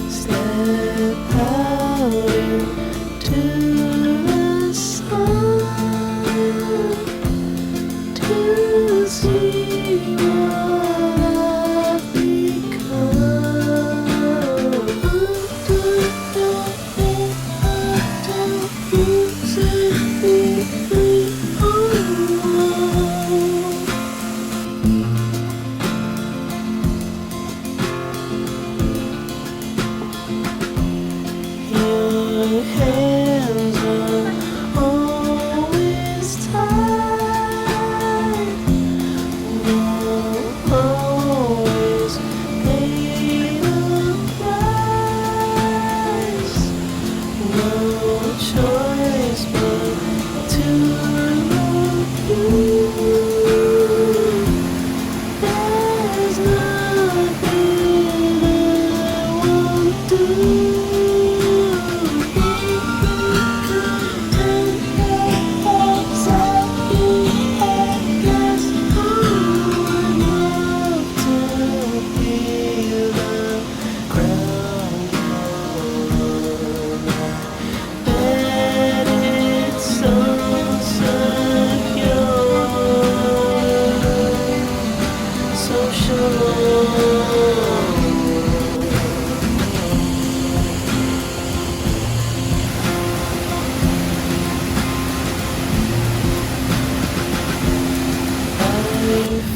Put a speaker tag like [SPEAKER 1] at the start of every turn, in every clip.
[SPEAKER 1] Step out into the sun to see what I've Your hands are always tied, won't always pay the price. No choice but to love you. There's nothing I won't do.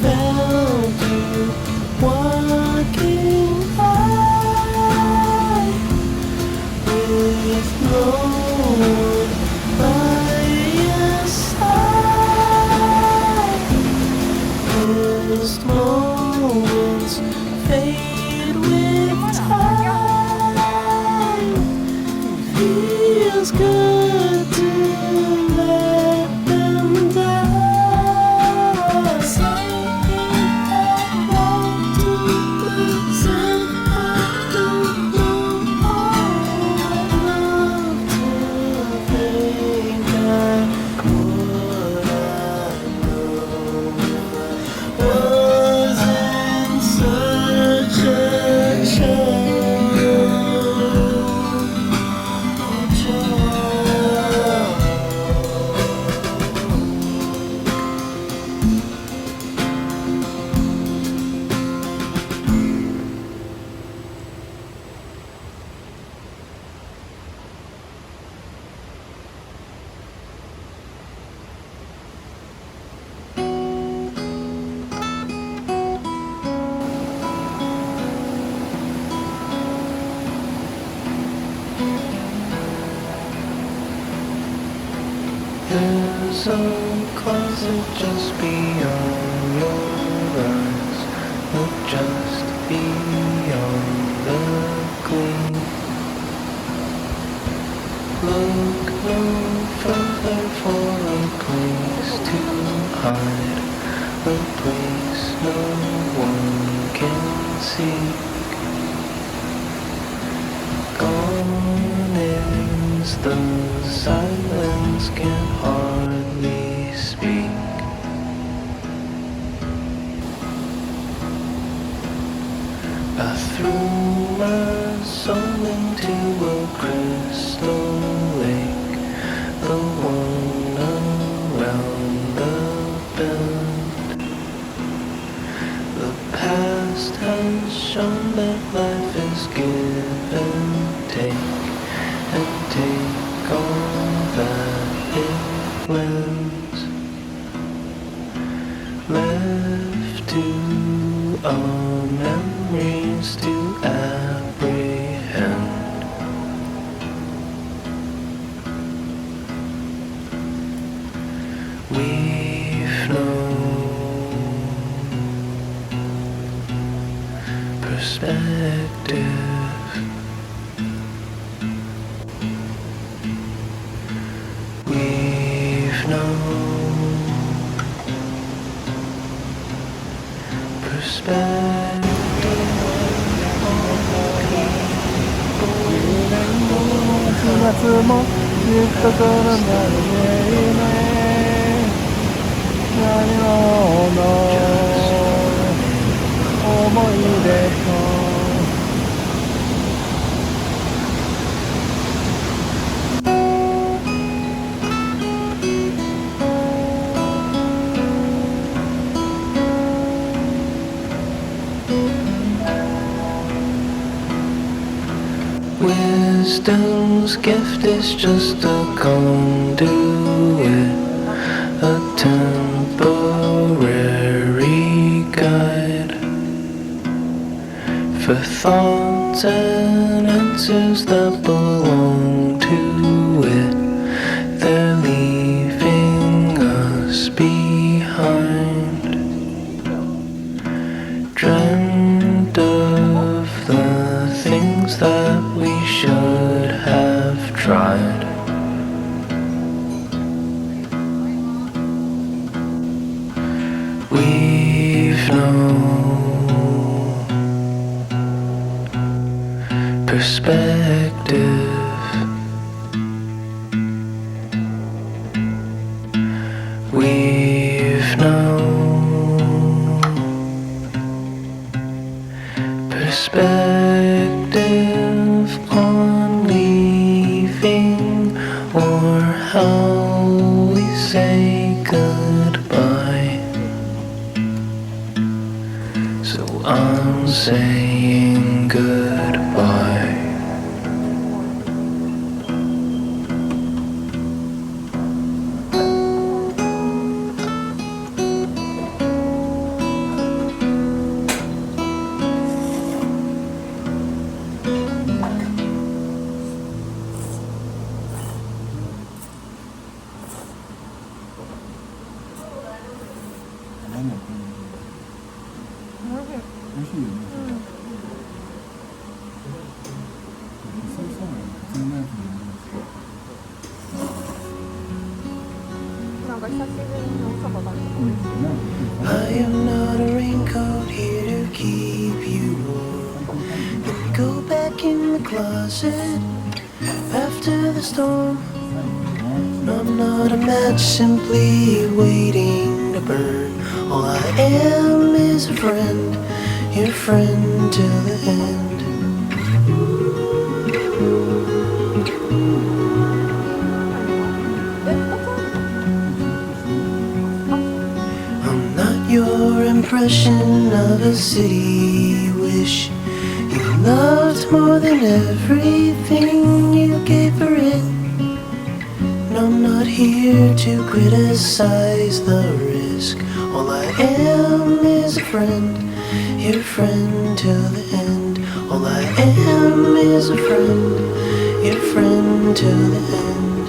[SPEAKER 1] Found you walking by with no one by your side. These moments fade with time. Feels good to let them die. There's a closet just beyond your eyes. Look just beyond the gleam. Look no further for a place to hide, a place no one can see. Gone is the silence, can hardly speak. I threw my soul into a crystal lake, the one around the bend. The past has shown that life is give and take all that it lends. Left to our memories to apprehend. We've no perspective. We've no perspective.
[SPEAKER 2] 4月もゆくところなのね。何の思い出
[SPEAKER 1] wisdom's gift is just a conduit, a temporary guide for thoughts and answers that belong to it. They're leaving us behind. Dreamt of the things that we should have tried. We've no perspective. We've no perspective on leaving or how we say goodbye. So I'm saying goodbye. I am not a raincoat here to keep you warm. Let me go back in the closet after the storm. No, I'm not a match simply waiting to burn. All I am is a friend, your friend till the end. I'm not your impression of a city wish you loved more than everything you gave for it. No, I'm not here to criticize the risk. All I am is a friend, your friend till the end. All I am is a friend, your friend till the end.